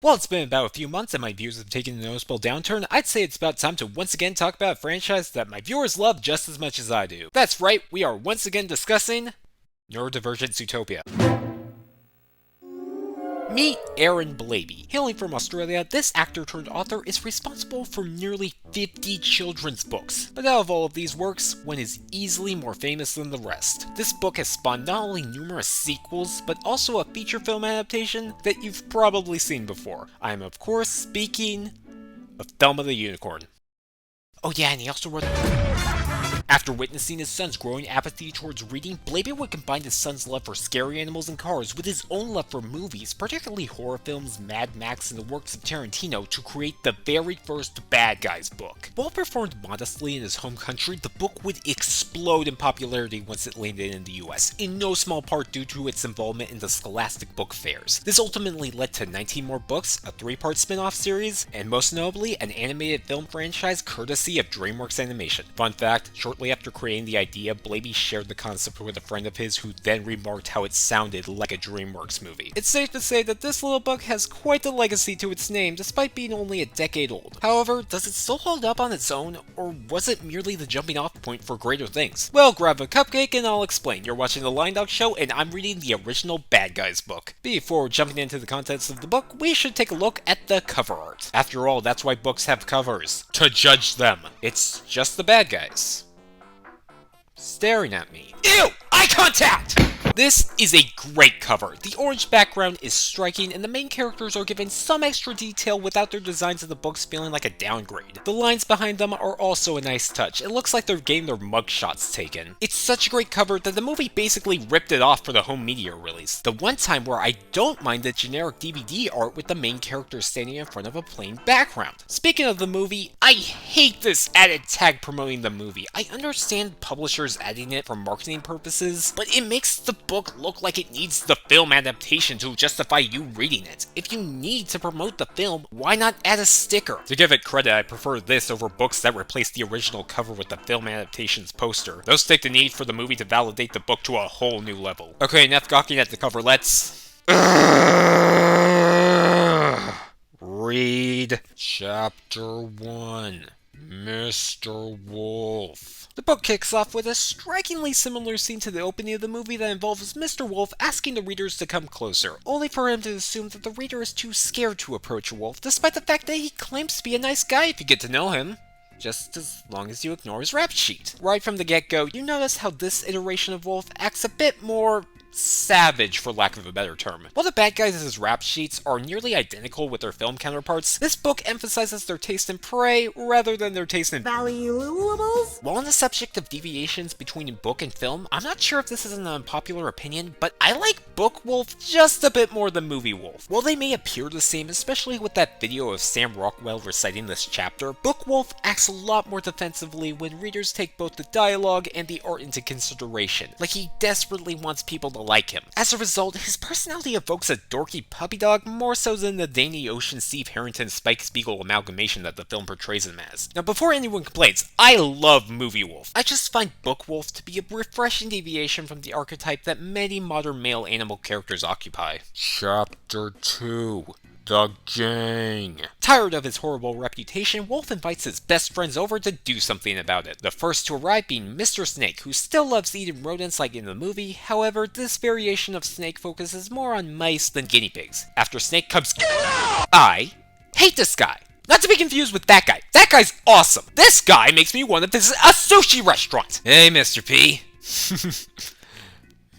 While it's been about a few months and my views have taken a noticeable downturn, I'd say it's about time to once again talk about a franchise that my viewers love just as much as I do. That's right, we are once again discussing Neurodivergent Zootopia. Meet Aaron Blabey. Hailing from Australia, this actor turned author is responsible for nearly 50 children's books. But out of all of these works, one is easily more famous than the rest. This book has spawned not only numerous sequels, but also a feature film adaptation that you've probably seen before. I am of course speaking of Thelma the Unicorn. Oh yeah, and he also wrote... After witnessing his son's growing apathy towards reading, Blabey would combine his son's love for scary animals and cars with his own love for movies, particularly horror films, Mad Max, and the works of Tarantino, to create the very first Bad Guys book. While performed modestly in his home country, the book would explode in popularity once it landed in the US, in no small part due to its involvement in the Scholastic book fairs. This ultimately led to 19 more books, a 3-part spin-off series, and most notably, an animated film franchise courtesy of DreamWorks Animation. Fun fact, shortly after creating the idea, Blabey shared the concept with a friend of his who then remarked how it sounded like a DreamWorks movie. It's safe to say that this little book has quite a legacy to its name despite being only a decade old. However, does it still hold up on its own, or was it merely the jumping off point for greater things? Well, grab a cupcake and I'll explain. You're watching the LionDog show and I'm reading the original Bad Guys book. Before jumping into the contents of the book, we should take a look at the cover art. After all, that's why books have covers. To judge them. It's just the bad guys staring at me. Ew! Eye contact! This is a great cover. The orange background is striking, and the main characters are given some extra detail without their designs in the books feeling like a downgrade. The lines behind them are also a nice touch. It looks like they're getting their mugshots taken. It's such a great cover that the movie basically ripped it off for the home media release. The one time where I don't mind the generic DVD art with the main characters standing in front of a plain background. Speaking of the movie, I hate this added tag promoting the movie. I understand publishers adding it for marketing purposes, but it makes the book look like it needs the film adaptation to justify you reading it. If you need to promote the film, why not add a sticker? To give it credit, I prefer this over books that replace the original cover with the film adaptation's poster. Those take the need for the movie to validate the book to a whole new level. Okay, enough gawking at the cover, let's... read Chapter 1. Mr. Wolf. The book kicks off with a strikingly similar scene to the opening of the movie that involves Mr. Wolf asking the readers to come closer, only for him to assume that the reader is too scared to approach a wolf, despite the fact that he claims to be a nice guy if you get to know him. Just as long as you ignore his rap sheet. Right from the get-go, you notice how this iteration of Wolf acts a bit more savage, for lack of a better term. While the bad guys' rap sheets are nearly identical with their film counterparts, this book emphasizes their taste in prey rather than their taste in valuables. While on the subject of deviations between book and film, I'm not sure if this is an unpopular opinion, but I like Book Wolf just a bit more than Movie Wolf. While they may appear the same, especially with that video of Sam Rockwell reciting this chapter, Book Wolf acts a lot more defensively when readers take both the dialogue and the art into consideration, like he desperately wants people to like him. As a result, his personality evokes a dorky puppy dog more so than the Danny Ocean, Steve Harrington, Spike Spiegel amalgamation that the film portrays him as. Now, before anyone complains, I love Movie Wolf. I just find Book Wolf to be a refreshing deviation from the archetype that many modern male animal characters occupy. Chapter 2. The Gang. Tired of his horrible reputation, Wolf invites his best friends over to do something about it. The first to arrive being Mr. Snake, who still loves eating rodents like in the movie. However, this variation of Snake focuses more on mice than guinea pigs. After Snake comes... I hate this guy. Not to be confused with that guy. That guy's awesome. This guy makes me want to visit a sushi restaurant. Hey, Mr. P.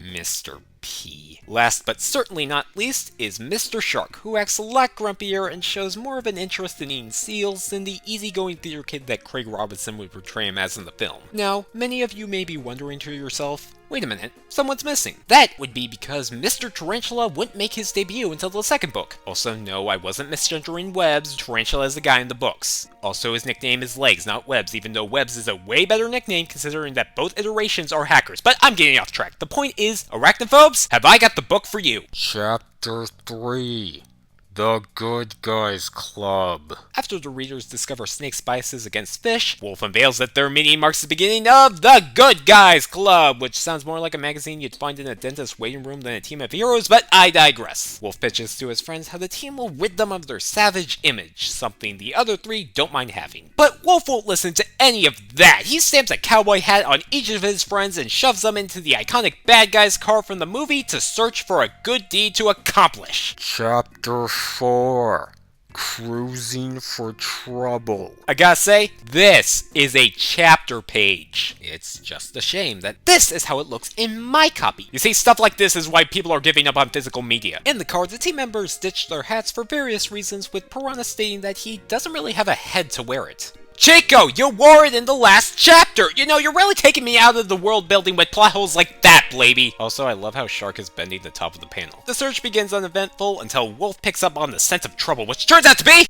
Mr. P. Last but certainly not least is Mr. Shark, who acts a lot grumpier and shows more of an interest in eating seals than the easygoing theater kid that Craig Robinson would portray him as in the film. Now, many of you may be wondering to yourself, wait a minute, someone's missing. That would be because Mr. Tarantula wouldn't make his debut until the second book. Also, no, I wasn't misgendering Webbs. Tarantula is the guy in the books. Also, his nickname is Legs, not Webbs, even though Webbs is a way better nickname considering that both iterations are hackers. But I'm getting off track. The point is, arachnophobes, have I got the book for you. Chapter 3. The Good Guys Club. After the readers discover Snake's biases against fish, Wolf unveils that their meeting marks the beginning of the Good Guys Club, which sounds more like a magazine you'd find in a dentist's waiting room than a team of heroes, but I digress. Wolf pitches to his friends how the team will rid them of their savage image, something the other three don't mind having. But Wolf won't listen to any of that. He stamps a cowboy hat on each of his friends and shoves them into the iconic bad guy's car from the movie to search for a good deed to accomplish. Chapter 4. Cruising for Trouble. I gotta say, this is a chapter page. It's just a shame that this is how it looks in my copy. You see, stuff like this is why people are giving up on physical media. In the card, the team members ditched their hats for various reasons, with Piranha stating that he doesn't really have a head to wear it. Chico, you wore it in the last chapter! You know, you're really taking me out of the world building with plot holes like that, Blaby! Also, I love how Shark is bending the top of the panel. The search begins uneventful until Wolf picks up on the scent of trouble, which turns out to be...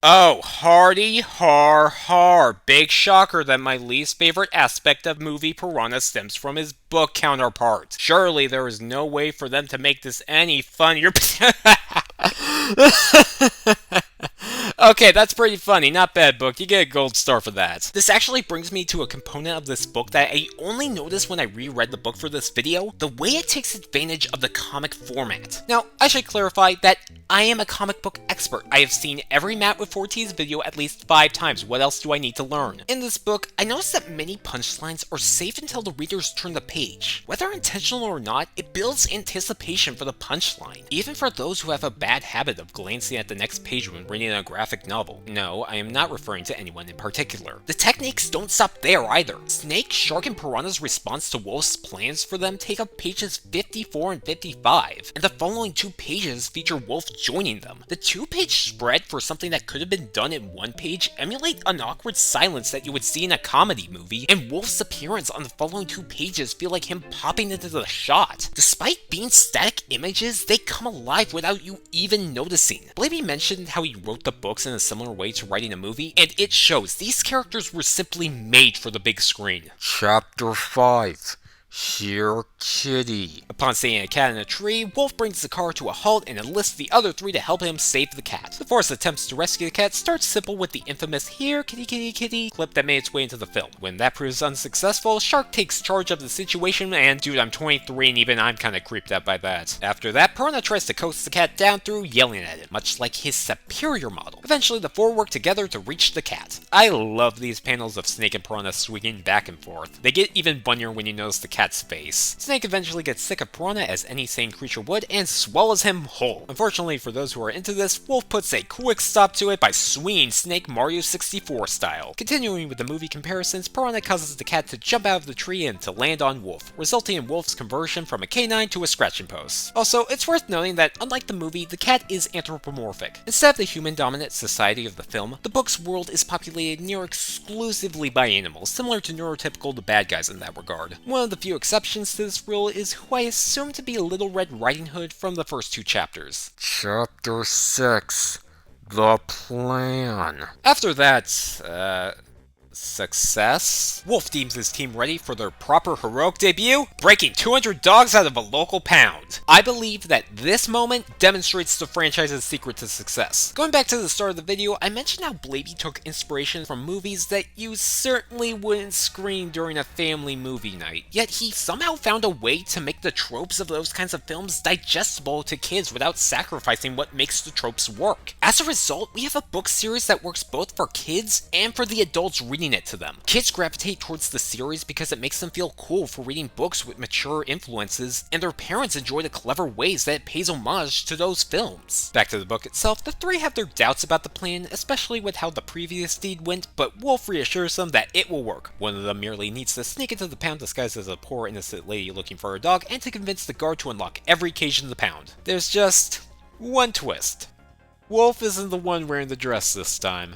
Oh, hardy har har. Big shocker that my least favorite aspect of movie Piranha stems from his book counterpart. Surely there is no way for them to make this any funnier. Okay, that's pretty funny. Not bad, book. You get a gold star for that. This actually brings me to a component of this book that I only noticed when I reread the book for this video, the way it takes advantage of the comic format. Now, I should clarify that I am a comic book expert. I have seen every Matt with 4T's video at least 5 times. What else do I need to learn? In this book, I noticed that many punchlines are saved until the readers turn the page. Whether intentional or not, it builds anticipation for the punchline, even for those who have a bad habit of glancing at the next page when reading a graphic novel. No, I am not referring to anyone in particular. The techniques don't stop there either. Snake, Shark, and Piranha's response to Wolf's plans for them take up pages 54 and 55, and the following 2 pages feature Wolf joining them. The 2-page spread for something that could have been done in 1 page emulate an awkward silence that you would see in a comedy movie, and Wolf's appearance on the following 2 pages feel like him popping into the shot. Despite being static images, they come alive without you even noticing. Blaby mentioned how he wrote the books in a similar way to writing a movie, and it shows. These characters were simply made for the big screen. Chapter 5. Here, kitty. Upon seeing a cat in a tree, Wolf brings the car to a halt and enlists the other 3 to help him save the cat. The forest attempts to rescue the cat starts simple with the infamous "Here, kitty, kitty, kitty" clip that made its way into the film. When that proves unsuccessful, Shark takes charge of the situation, and dude, I'm 23 and even I'm kinda creeped out by that. After that, Piranha tries to coax the cat down through yelling at it, much like his superior model. Eventually, the 4 work together to reach the cat. I love these panels of Snake and Piranha swinging back and forth. They get even funnier when you notice the cat's face. Snake eventually gets sick of Piranha as any sane creature would and swallows him whole. Unfortunately for those who are into this, Wolf puts a quick stop to it by swinging Snake Mario 64 style. Continuing with the movie comparisons, Piranha causes the cat to jump out of the tree and to land on Wolf, resulting in Wolf's conversion from a canine to a scratching post. Also, it's worth noting that unlike the movie, the cat is anthropomorphic. Instead of the human-dominant society of the film, the book's world is populated near exclusively by animals, similar to neurotypical The Bad Guys in that regard. One of the few exceptions to this rule is who I assume to be Little Red Riding Hood from the first 2 chapters. Chapter 6. The Plan. After that, success? Wolf deems his team ready for their proper heroic debut, breaking 200 dogs out of a local pound. I believe that this moment demonstrates the franchise's secret to success. Going back to the start of the video, I mentioned how Blaby took inspiration from movies that you certainly wouldn't screen during a family movie night, yet he somehow found a way to make the tropes of those kinds of films digestible to kids without sacrificing what makes the tropes work. As a result, we have a book series that works both for kids and for the adults reading it to them. Kids gravitate towards the series because it makes them feel cool for reading books with mature influences, and their parents enjoy the clever ways that it pays homage to those films. Back to the book itself, the 3 have their doubts about the plan, especially with how the previous deed went, but Wolf reassures them that it will work. One of them merely needs to sneak into the pound disguised as a poor innocent lady looking for her dog, and to convince the guard to unlock every cage in the pound. There's just one twist. Wolf isn't the one wearing the dress this time.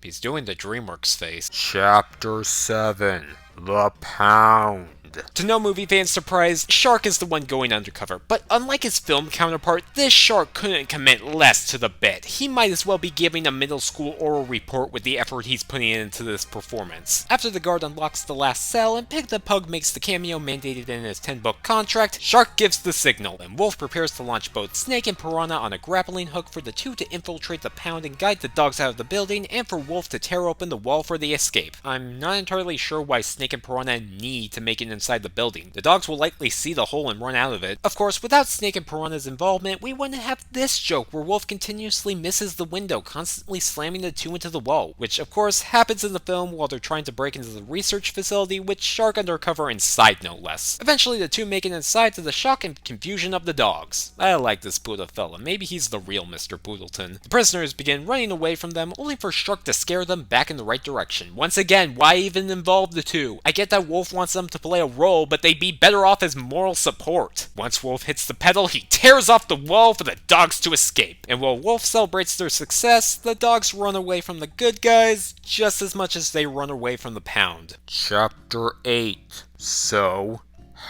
He's doing the DreamWorks face. Chapter 7. The Pound. To no movie fan's surprise, Shark is the one going undercover, but unlike his film counterpart, this Shark couldn't commit less to the bit. He might as well be giving a middle school oral report with the effort he's putting into this performance. After the guard unlocks the last cell and Pig the Pug makes the cameo mandated in his 10-book contract, Shark gives the signal, and Wolf prepares to launch both Snake and Piranha on a grappling hook for the two to infiltrate the pound and guide the dogs out of the building, and for Wolf to tear open the wall for the escape. I'm not entirely sure why Snake and Piranha need to make it inside the building. The dogs will likely see the hole and run out of it. Of course, without Snake and Piranha's involvement, we wouldn't have this joke where Wolf continuously misses the window, constantly slamming the two into the wall, which of course happens in the film while they're trying to break into the research facility with Shark undercover inside no less. Eventually, the two make it inside to the shock and confusion of the dogs. I like this Buddha fella, maybe he's the real Mr. Poodleton. The prisoners begin running away from them, only for Shark to scare them back in the right direction. Once again, why even involve the two? I get that Wolf wants them to play a role, but they'd be better off as moral support. Once Wolf hits the pedal, he tears off the wall for the dogs to escape. And while Wolf celebrates their success, the dogs run away from the good guys just as much as they run away from the pound. Chapter 8. So,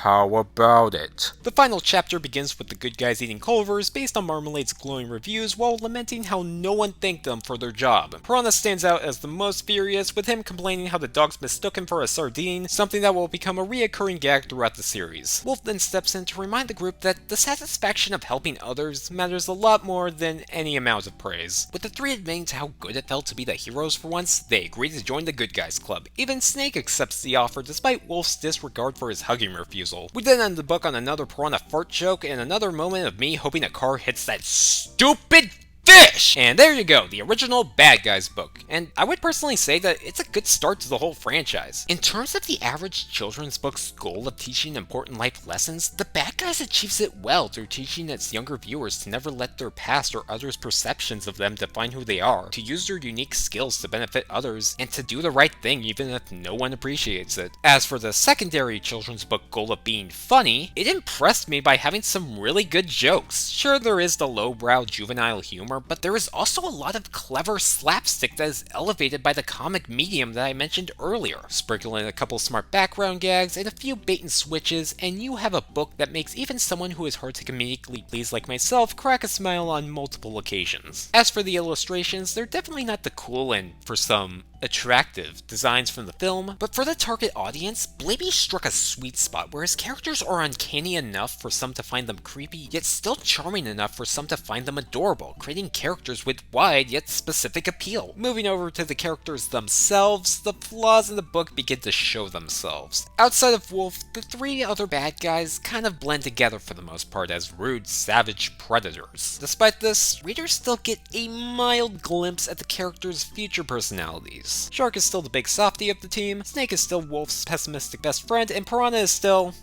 how about it? The final chapter begins with the good guys eating Culvers based on Marmalade's glowing reviews while lamenting how no one thanked them for their job. Piranha stands out as the most furious, with him complaining how the dogs mistook him for a sardine, something that will become a reoccurring gag throughout the series. Wolf then steps in to remind the group that the satisfaction of helping others matters a lot more than any amount of praise. With the three admitting to how good it felt to be the heroes for once, they agree to join the good guys club. Even Snake accepts the offer despite Wolf's disregard for his hugging refusal. We then end the book on another Piranha fart joke and another moment of me hoping a car hits that stupid fish! And there you go, the original Bad Guys book. And I would personally say that it's a good start to the whole franchise. In terms of the average children's book's goal of teaching important life lessons, the Bad Guys achieves it well through teaching its younger viewers to never let their past or others' perceptions of them define who they are, to use their unique skills to benefit others, and to do the right thing even if no one appreciates it. As for the secondary children's book goal of being funny, it impressed me by having some really good jokes. Sure, there is the lowbrow juvenile humor, but there is also a lot of clever slapstick that is elevated by the comic medium that I mentioned earlier. Sprinkle in a couple smart background gags and a few bait and switches, and you have a book that makes even someone who is hard to comedically please like myself crack a smile on multiple occasions. As for the illustrations, they're definitely not the cool and, for some, attractive designs from the film, but for the target audience, Blaby struck a sweet spot where his characters are uncanny enough for some to find them creepy, yet still charming enough for some to find them adorable, creating characters with wide yet specific appeal. Moving over to the characters themselves, the flaws in the book begin to show themselves. Outside of Wolf, the three other bad guys kind of blend together for the most part as rude, savage predators. Despite this, readers still get a mild glimpse at the characters' future personalities. Shark is still the big softie of the team, Snake is still Wolf's pessimistic best friend, and Piranha is still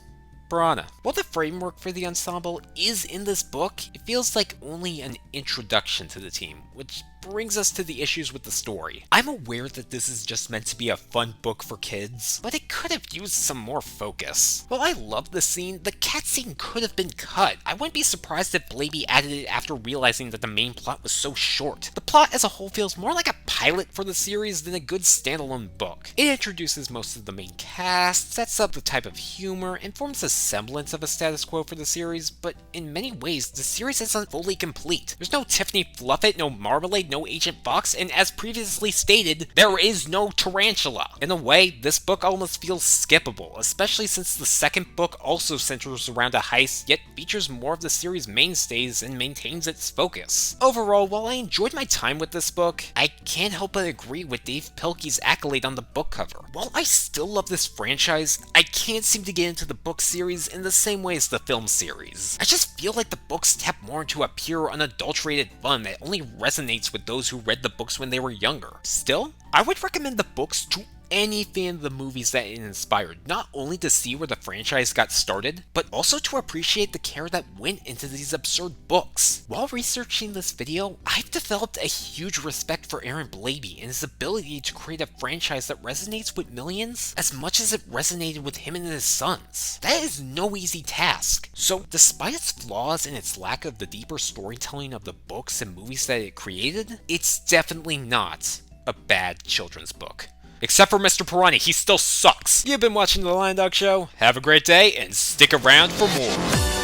Piranha. While the framework for the ensemble is in this book, it feels like only an introduction to the team, which brings us to the issues with the story. I'm aware that this is just meant to be a fun book for kids, but it could have used some more focus. While I love the scene, the cat scene could have been cut. I wouldn't be surprised if Blaby added it after realizing that the main plot was so short. The plot as a whole feels more like a pilot for the series than a good standalone book. It introduces most of the main cast, sets up the type of humor, and forms a semblance of a status quo for the series, but in many ways, the series isn't fully complete. There's no Tiffany Fluffit, no Marmalade, no Agent Fox, and as previously stated, there is no Tarantula. In a way, this book almost feels skippable, especially since the second book also centers around a heist, yet features more of the series' mainstays and maintains its focus. Overall, while I enjoyed my time with this book, I can't help but agree with Dave Pilkey's accolade on the book cover. While I still love this franchise, I can't seem to get into the book series in the same way as the film series. I just feel like the books tap more into a pure, unadulterated fun that only resonates with those who read the books when they were younger. Still, I would recommend the books to any fan of the movies that it inspired, not only to see where the franchise got started, but also to appreciate the care that went into these absurd books. While researching this video, I've developed a huge respect for Aaron Blaby and his ability to create a franchise that resonates with millions as much as it resonated with him and his sons. That is no easy task. So, despite its flaws and its lack of the deeper storytelling of the books and movies that it created, it's definitely not a bad children's book. Except for Mr. Piranha, he still sucks. You've been watching The LionDog Show. Have a great day, and stick around for more.